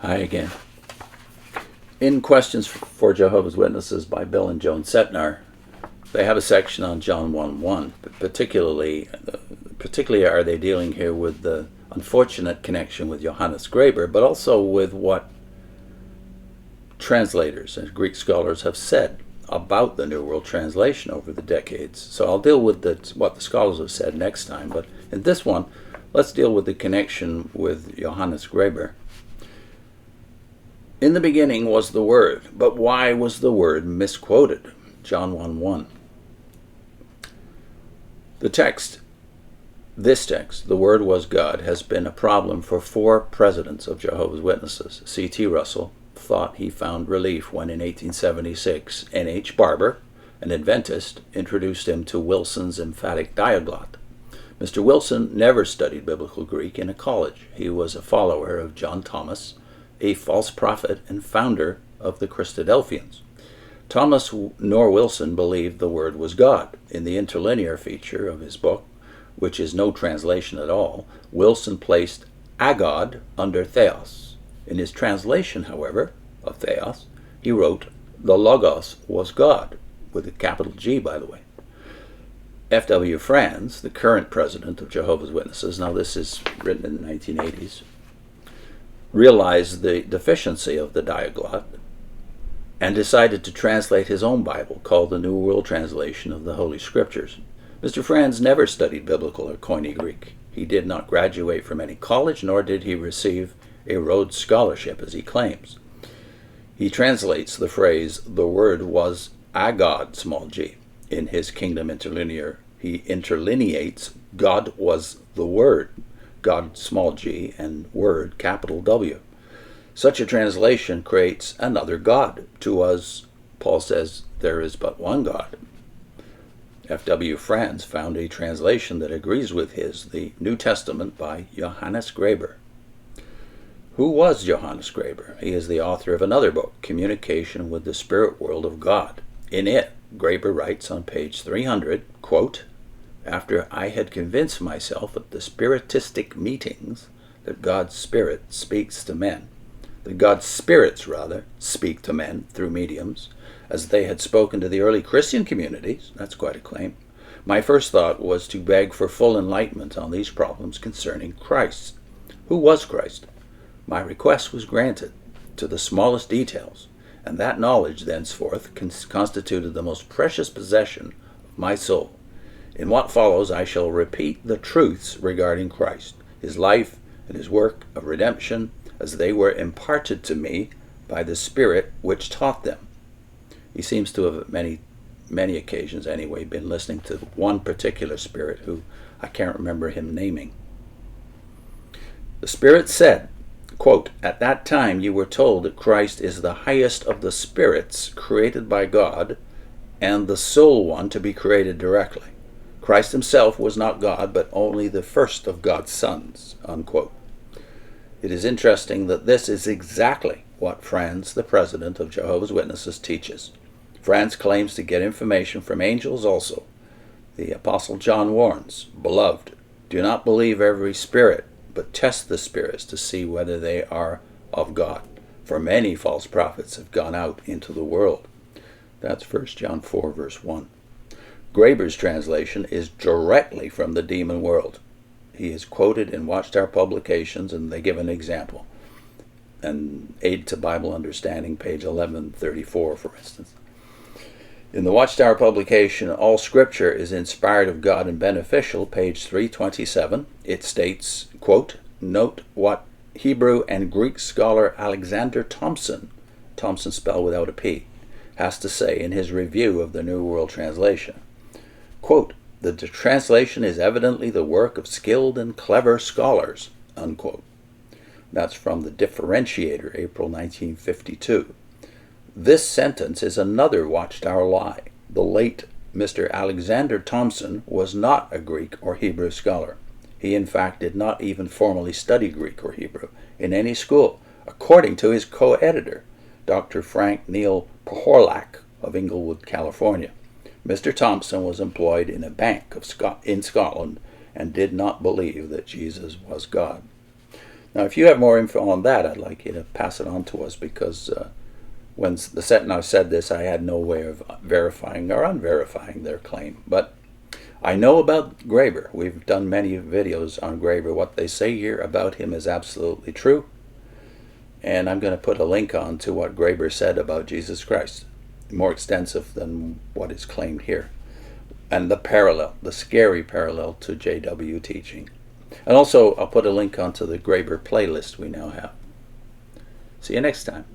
Hi again. In Questions for Jehovah's Witnesses by Bill and Joan Cetnar, they have a section on John 1:1. Particularly are they dealing here with the unfortunate connection with Johannes Greber, but also with what translators and Greek scholars have said about the New World Translation over the decades. So I'll deal with what the scholars have said next time, but in this one, let's deal with the connection with Johannes Greber. In the beginning was the Word, but why was the Word misquoted? John 1:1. This text, the Word was God, has been a problem for 4 presidents of Jehovah's Witnesses. C.T. Russell thought he found relief when in 1876 N.H. Barbour, an Adventist, introduced him to Wllson's emphatic Diaglott. Mr. Wllson never studied biblical Greek in a college. He was a follower of John Thomas, a false prophet and founder of the Christadelphians. Thomas nor Wllson believed the Word was God. In the interlinear feature of his book, which is no translation at all, Wllson placed agod under theos. In his translation, however, of theos, he wrote, the Logos was God, with a capital G, by the way. F.W. Franz, the current president of Jehovah's Witnesses, now this is written in the 1980s, realized the deficiency of the Diaglott and decided to translate his own Bible, called the New World Translation of the Holy Scriptures. Mr. Franz never studied biblical or Koine Greek. He did not graduate from any college, nor did he receive a Rhodes Scholarship, as he claims. He translates the phrase, the Word was agod, small g. In his Kingdom Interlinear, he interlineates, God was the Word, God, small g, and Word, capital W. Such a translation creates another God. To us, Paul says, there is but one God. F.W. Franz found a translation that agrees with his, the New Testament by Johannes Greber. Who was Johannes Greber? He is the author of another book, Communication with the Spirit World of God. In it, Greber writes on page 300, quote, after I had convinced myself at the spiritistic meetings that God's Spirit speaks to men, that God's spirits, rather, speak to men through mediums, as they had spoken to the early Christian communities, that's quite a claim, my first thought was to beg for full enlightenment on these problems concerning Christ. Who was Christ? My request was granted to the smallest details, and that knowledge thenceforth constituted the most precious possession of my soul. In what follows, I shall repeat the truths regarding Christ, his life, and his work of redemption, as they were imparted to me by the Spirit which taught them. He seems to have, at many occasions anyway, been listening to one particular spirit who I can't remember him naming. The Spirit said, quote, at that time you were told that Christ is the highest of the spirits created by God and the sole one to be created directly. Christ himself was not God, but only the first of God's sons, unquote. It is interesting that this is exactly what Franz, the president of Jehovah's Witnesses, teaches. Franz claims to get information from angels also. The Apostle John warns, beloved, do not believe every spirit, but test the spirits to see whether they are of God. For many false prophets have gone out into the world. That's 1 John 4, verse 1. Greber's translation is directly from the demon world. He is quoted in Watchtower publications, and they give an example. An Aid to Bible Understanding, page 1134, for instance. In the Watchtower publication, All Scripture is Inspired of God and Beneficial, page 327, it states, quote, note what Hebrew and Greek scholar Alexander Thomson spelled without a P, has to say in his review of the New World Translation. Quote, the translation is evidently the work of skilled and clever scholars, unquote. That's from the Differentiator, April 1952. This sentence is another Watchtower lie. The late Mr. Alexander Thomson was not a Greek or Hebrew scholar. He, in fact, did not even formally study Greek or Hebrew in any school, according to his co-editor, Dr. Frank Neil Pahorlak of Inglewood, California. Mr. Thomson was employed in a bank in Scotland and did not believe that Jesus was God. Now, if you have more info on that, I'd like you to pass it on to us, because when the Cetnar said this, I had no way of verifying or unverifying their claim. But I know about Greber. We've done many videos on Greber. What they say here about him is absolutely true. And I'm going to put a link on to what Greber said about Jesus Christ, more extensive than what is claimed here. And the parallel, the scary parallel to JW teaching. And also, I'll put a link onto the Greber playlist we now have. See you next time.